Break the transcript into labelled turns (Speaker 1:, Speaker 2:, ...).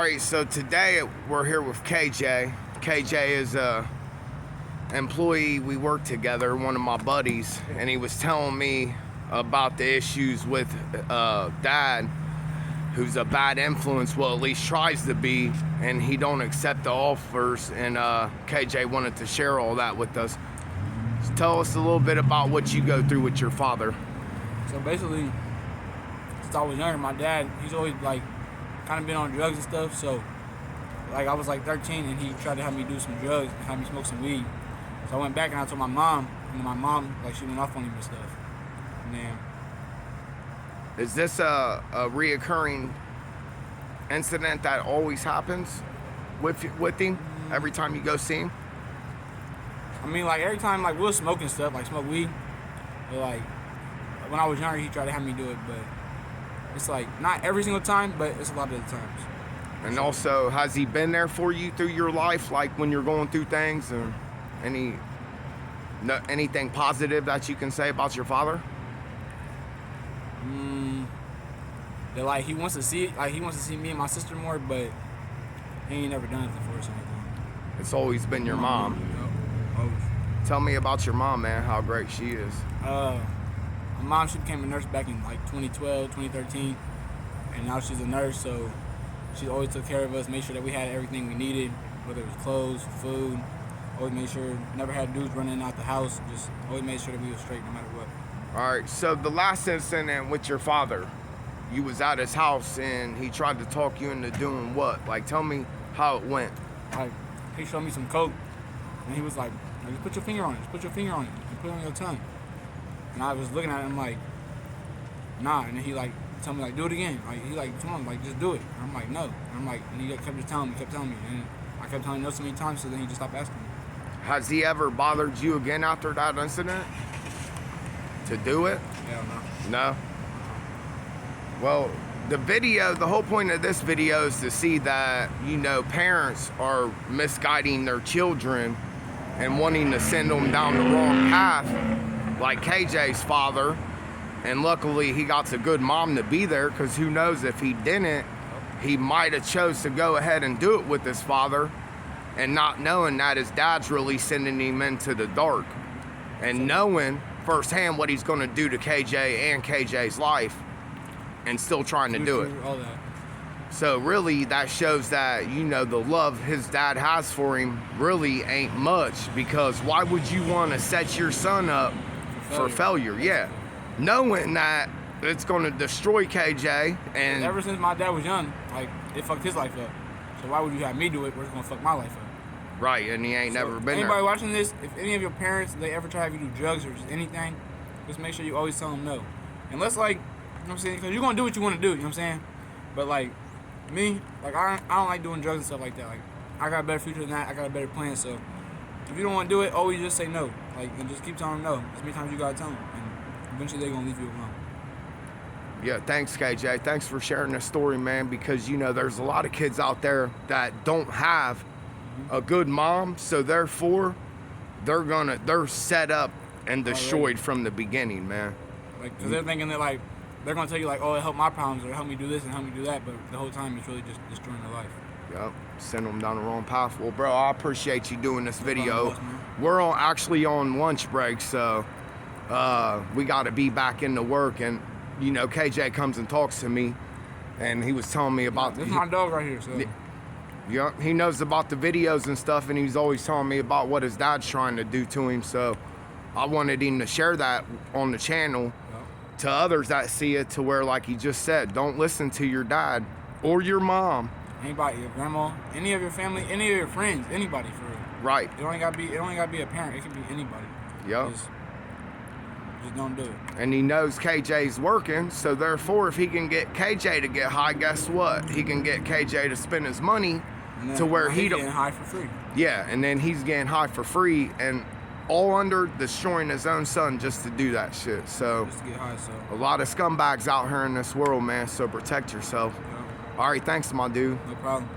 Speaker 1: right, so today we're here with KJ. KJ is a employee. We work together, one of my buddies, and he was telling me about the issues with dad, who's a bad influence, well, at least tries to be, and he don't accept the offers, and KJ wanted to share all that with us. So tell us a little bit about what you go through with your father.
Speaker 2: So basically, since I was younger, my dad, he's always like kind of been on drugs and stuff. So like I was like 13 and he tried to have me do some drugs and have me smoke some weed. So I went back and I told my mom, and my mom, like, she went off on him and stuff. And then,
Speaker 1: is this a reoccurring incident that always happens with him every time you go see him?
Speaker 2: I mean, like, every time, like, we'll smoke and stuff, like smoke weed. But like when I was younger, he tried to have me do it, but it's like not every single time, but it's a lot of the times.
Speaker 1: And also, has he been there for you through your life, like when you're going through things, or anything positive that you can say about your father?
Speaker 2: That like he wants to see me and my sister more, but he ain't never done anything for us or anything.
Speaker 1: It's always been your mom.
Speaker 2: Yep. Always.
Speaker 1: Tell me about your mom, man, how great she is.
Speaker 2: My mom, she became a nurse back in like 2012, 2013, and now she's a nurse, so she always took care of us, made sure that we had everything we needed, whether it was clothes, food. Always made sure, never had dudes running out the house, just always made sure that we were straight no matter what.
Speaker 1: All right, so the last incident with your father, you was at his house and he tried to talk you into doing what? Like, tell me how it went.
Speaker 2: Like, he showed me some coke, and he was like, just put your finger on it, just put your finger on it, and put it on your tongue. And I was looking at him like, nah, and then he like told me like, do it again. Like, he like, come on, like, just do it. And I'm like, no. And I'm like, and he kept just telling me, and I kept telling him no so many times, so then he just stopped asking me.
Speaker 1: Has he ever bothered you again after that incident to do it?
Speaker 2: Hell no.
Speaker 1: No? Well, the whole point of this video is to see that, you know, parents are misguiding their children and wanting to send them down the wrong path, like KJ's father. And luckily he got a good mom to be there, because who knows, if he didn't, he might have chose to go ahead and do it with his father, and not knowing that his dad's really sending him into the dark, and knowing firsthand what he's going to do to KJ and KJ's life, and still trying to do it.
Speaker 2: All that.
Speaker 1: So really, that shows that, you know, the love his dad has for him really ain't much, because why would you want to set your son up for failure? Yeah, knowing that it's going to destroy KJ. And
Speaker 2: ever since my dad was young, like, it fucked his life up. So why would you have me do it where it's going to fuck my life up?
Speaker 1: Right, and he ain't never been
Speaker 2: anybody
Speaker 1: there.
Speaker 2: watching this, if any of your parents, they ever try to have you do drugs or just anything, just make sure you always tell them no. Unless, like, you know what I'm saying? Because you're going to do what you want to do, you know what I'm saying? But, like, me, like, I don't like doing drugs and stuff like that. Like, I got a better future than that. I got a better plan. So if you don't want to do it, always just say no. Like, and just keep telling them no. As many times you got to tell them. And eventually they're going to leave you alone.
Speaker 1: Yeah, thanks, KJ. Thanks for sharing this story, man, because, you know, there's a lot of kids out there that don't have a good mom, so therefore they're set up and destroyed from the beginning, man.
Speaker 2: Like, because they're thinking that, like, they're going to tell you, like, oh, it helped my problems, or help me do this and help me do that, but the whole time it's really just destroying their life.
Speaker 1: Yep, send them down the wrong path. Well, bro, I appreciate you doing this video. We're actually on lunch break, so we got to be back into work. And, you know, KJ comes and talks to me, and he was telling me about...
Speaker 2: This is my dog right here, so...
Speaker 1: Yeah, he knows about the videos and stuff, and he's always telling me about what his dad's trying to do to him, so I wanted him to share that on the channel to others that see it, to where, like he just said, don't listen to your dad or your mom.
Speaker 2: Anybody, your grandma, any of your family, any of your friends, anybody, for real.
Speaker 1: Right.
Speaker 2: It only gotta be a parent. It can be anybody.
Speaker 1: Yep.
Speaker 2: Just don't do it.
Speaker 1: And he knows KJ's working, so therefore, if he can get KJ to get high, guess what? He can get KJ to spend his money to where he don't.
Speaker 2: Getting high for free.
Speaker 1: Yeah, and then he's getting high for free, and all under destroying his own son just to do that shit. So
Speaker 2: just to get high, so
Speaker 1: a lot of scumbags out here in this world, man. So protect yourself.
Speaker 2: Yeah.
Speaker 1: All right, thanks, my dude.
Speaker 2: No problem.